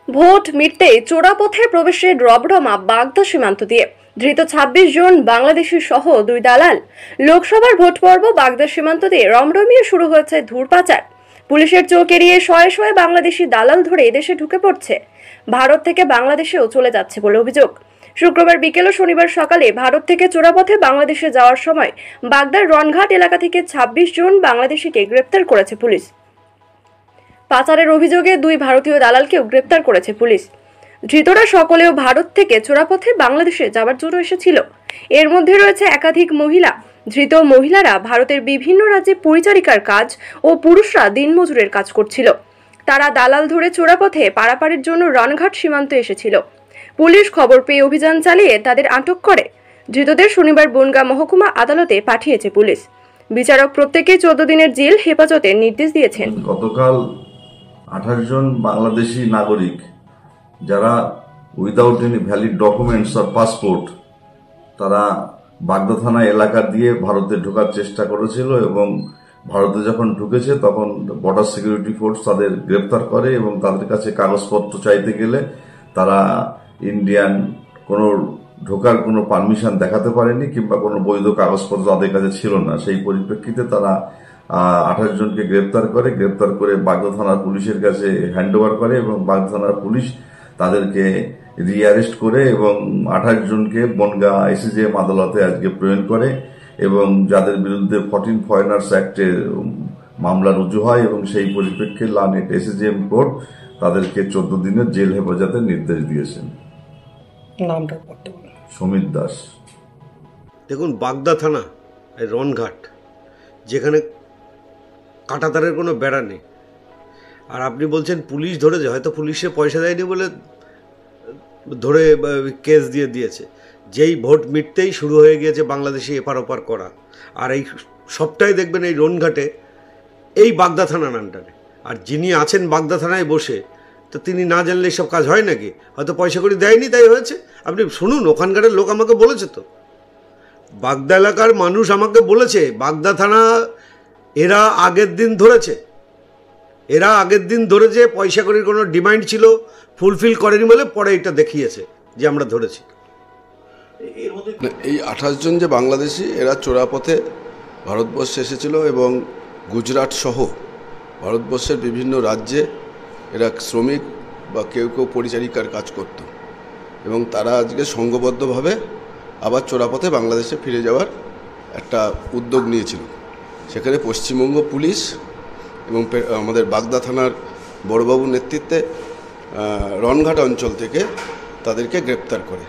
Vote মিটতেই চোরাপথে প্রবেশের রমরমা বাগদা সীমান্ত দিয়ে ধৃত ২৬ জন বাংলাদেশি সহ ২ দালাল। লোকসভার ভোট পর্ব বাগদা সীমান্ত দিয়ে রমরমিয়ে শুরু হয়েছে ধূর পাচার। পুলিশের চোখ এড়িয়ে শয়ে শয়ে বাংলাদেশি দালাল ধরে এদেশে ঢুকে পড়ছে। ভারত থেকে বাংলাদেশেও চলে যাচ্ছে বলে অভিযোগ। শুক্রবার বিকেল ও শনিবার সকালে ভারত থেকে চোরাপথে বাংলাদেশে যাওয়ার সময় বাগদার রনঘাট এলাকা থেকে ২৬ জন বাংলাদেশিকে গ্রেপ্তার করেছে পুলিশ। পাচারের অভিযোগে ২ ভারতীয় দালালকেও গ্রেপ্তার করেছে পুলিশ। ধৃতরা সকলেও ভারত থেকে চোরাপথে বাংলাদেশে যাবার জন্য এসেছিল। এর মধ্যে রয়েছে একাধিক মহিলা। ধৃত মহিলারা ভারতের বিভিন্ন রাজ্যে পরিচারিকার কাজ ও পুরুষরা দিনমজুরের কাজ করছিল। তারা দালাল ধরে চোরাপথে পারাপারের জন্য রনঘাট সীমান্তে এসেছিল। পুলিশ খবর পেয়ে অভিযান চালিয়ে তাদের আটক করে। ধৃতদের শনিবার বনগাঁ মহকুমা আদালতে পাঠিয়েছে পুলিশ। বিচারক প্রত্যেককে 14 দিনের জেল হেফাজতের নির্দেশ দিয়েছেন। গতকাল 28 জন বাংলাদেশি নাগরিক যারা without any valid documents or passport তারা বাগদা থানা এলাকা দিয়ে ভারতে ঢোকার চেষ্টা করেছিল এবং ভারতে যখন ঢুকেছে তখন বর্ডার সিকিউরিটি ফোর্স তাদের গ্রেপ্তার করে এবং তাদের কাছে কাগজপত্র চাইতে গেলে তারা ইন্ডিয়ান কোনো ঢোকার কোনো পারমিশন দেখাতে পারেনি কিংবা কোনো বৈধ কাগজপত্র তাদের কাছে ছিল না। সেই পরিপ্রেক্ষিতে তারা 28 জনকে গ্রেপ্তার করে বাগদা থানার পুলিশের কাছে হ্যান্ডওভার করে এবং বাগদা থানার পুলিশ তাদেরকে রিঅ্যারেস্ট করে এবং 28 জনকে বনগাঁ এসিজেএম আদালতে আজকে প্রেরণ করে এবং যাদের বিরুদ্ধে 14 ফরেনার্স অ্যাক্টে মামলা রুজু হয় এবং সেই পরিপ্রেক্ষিতে লানেট এসিজেএম কোর্ট তাদেরকে 14 দিনের জেল হেফাজতের নির্দেশ দিয়েছেন। নামটা সমীর দাস। দেখুন, বাগদা থানা রনঘাট, যেখানে কাঁটাতারের কোনো বেড়া নেই, আর আপনি বলছেন পুলিশ ধরেছে। হয়তো পুলিশে পয়সা দেয়নি বলে ধরে কেস দিয়েছে। যেই ভোট মিটতেই শুরু হয়ে গিয়েছে বাংলাদেশে এপার ওপার করা। আর এই সবটাই দেখবেন এই রনঘাটে, এই বাগদা থানার আন্ডারে। আর যিনি আছেন বাগদা থানায় বসে, তো তিনি না জানলে সব কাজ হয় নাকি? হয়তো পয়সা করে দেয়নি, তাই হয়েছে। আপনি শুনুন, ওখানকার লোক আমাকে বলেছে, তো বাগদা এলাকার মানুষ আমাকে বলেছে বাগদা থানা এরা আগের দিন ধরেছে পয়সা করির কোনো ডিমান্ড ছিল, ফুলফিল করেনি বলে পরে এটা দেখিয়েছে যে আমরা ধরেছি। এই 28 জন যে বাংলাদেশি, এরা চোরাপথে ভারতবর্ষে এসেছিল এবং গুজরাট সহ ভারতবর্ষের বিভিন্ন রাজ্যে এরা শ্রমিক বা কেউ পরিচারিকার কাজ করত এবং তারা আজকে সংঘবদ্ধভাবে আবার চোরাপথে বাংলাদেশে ফিরে যাওয়ার একটা উদ্যোগ নিয়েছিল। সেখানে পশ্চিমবঙ্গ পুলিশ এবং আমাদের বাগদা থানার বড়বাবুর নেতৃত্বে রনঘাট অঞ্চল থেকে তাদেরকে গ্রেপ্তার করে।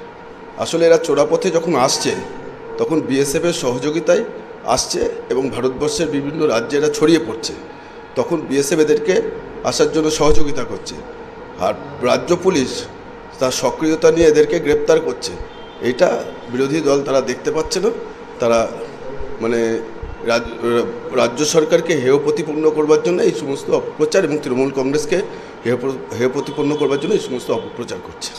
আসলে এরা চোরাপথে যখন আসছে তখন বিএসএফের সহযোগিতায় আসছে এবং ভারতবর্ষের বিভিন্ন রাজ্যে এরা ছড়িয়ে পড়ছে। তখন বিএসএফ এদেরকে আসার জন্য সহযোগিতা করছে, আর রাজ্য পুলিশ তার সক্রিয়তা নিয়ে এদেরকে গ্রেপ্তার করছে। এইটা বিরোধী দল তারা দেখতে পাচ্ছে না। তারা মানে রাজ্য সরকারকে হেয় প্রতিপন্ন করবার জন্য এই সমস্ত অপপ্রচার এবং তৃণমূল কংগ্রেসকে হেয় প্রতিপন্ন করবার জন্য এই সমস্ত অপপ্রচার করছে।